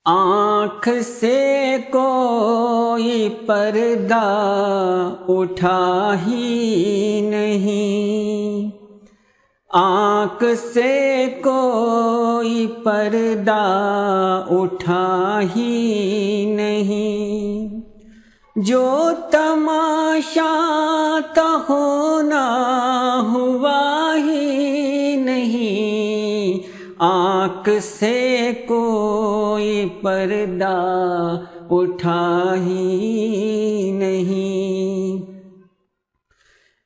آنکھ سے کوئی پردہ اٹھا ہی نہیں، آنکھ سے کوئی پردہ اٹھا ہی نہیں، جو تماشا تھا ہونا ہوا ہی نہیں، آنکھ سے کوئی پردہ اٹھا ہی نہیں۔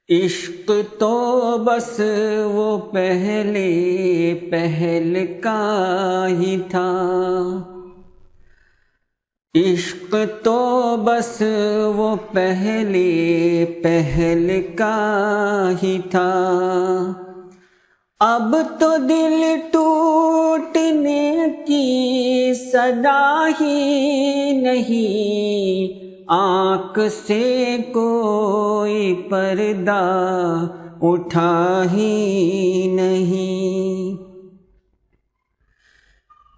عشق تو بس وہ پہل کا ہی تھا، عشق تو بس وہ پہل کا ہی تھا، اب تو دل ٹوٹنے کی صدا ہی نہیں، آنکھ سے کوئی پردہ اٹھا ہی نہیں۔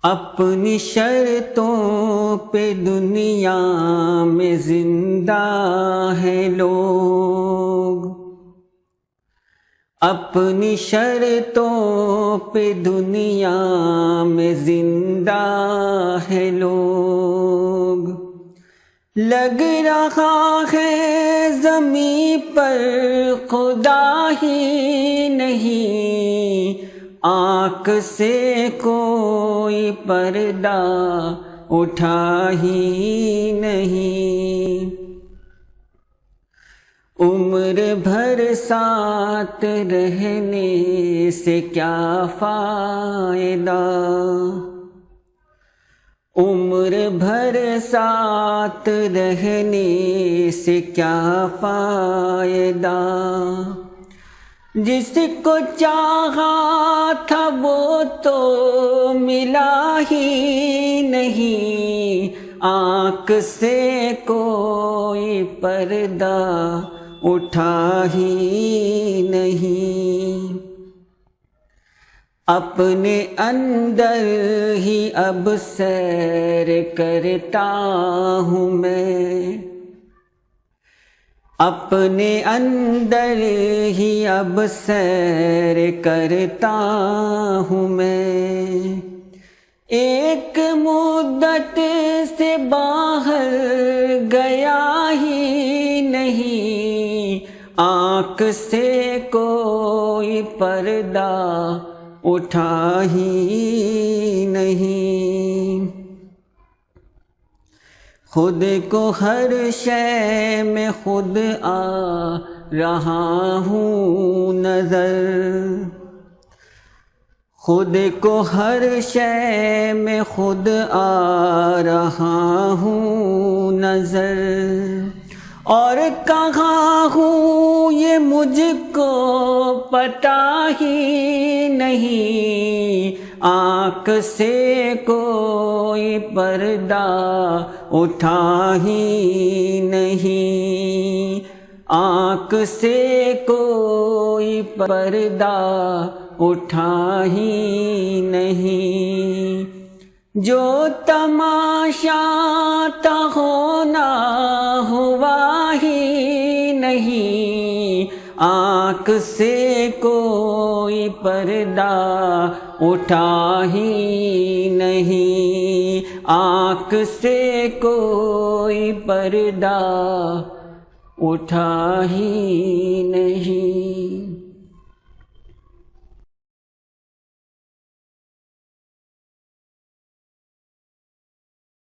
اپنی شرطوں پہ دنیا میں زندہ ہیں لوگ، اپنی شرطوں پہ دنیا میں زندہ ہیں لوگ، لگ رہا ہے زمین پر خدا ہی نہیں، آنکھ سے کوئی پردہ اٹھا ہی نہیں۔ عمر بھر ساتھ رہنے سے کیا فائدہ، عمر بھر ساتھ رہنے سے کیا فائدہ، جس کو چاہا تھا وہ تو ملا ہی نہیں، آنکھ سے کوئی پردہ اٹھا ہی نہیں۔ اپنے اندر ہی اب سیر کرتا ہوں میں، اپنے اندر ہی اب سیر کرتا ہوں میں، ایک مدت سے باہر گیا ہی نہیں، آنکھ سے کوئی پردہ اٹھا ہی نہیں۔ خود کو ہر شے میں خود آ رہا ہوں نظر، خود کو ہر شے میں خود آ رہا ہوں نظر، اور کہاں ہوں یہ مجھ کو پتہ ہی نہیں، آنکھ سے کوئی پردہ اٹھا ہی نہیں، آنکھ سے کوئی پردہ اٹھا ہی نہیں، جو تماشا تھا ہونا ہوا ہی نہیں، آنکھ سے کوئی پردہ اٹھا ہی نہیں، آنکھ سے کوئی پردہ اٹھا ہی نہیں۔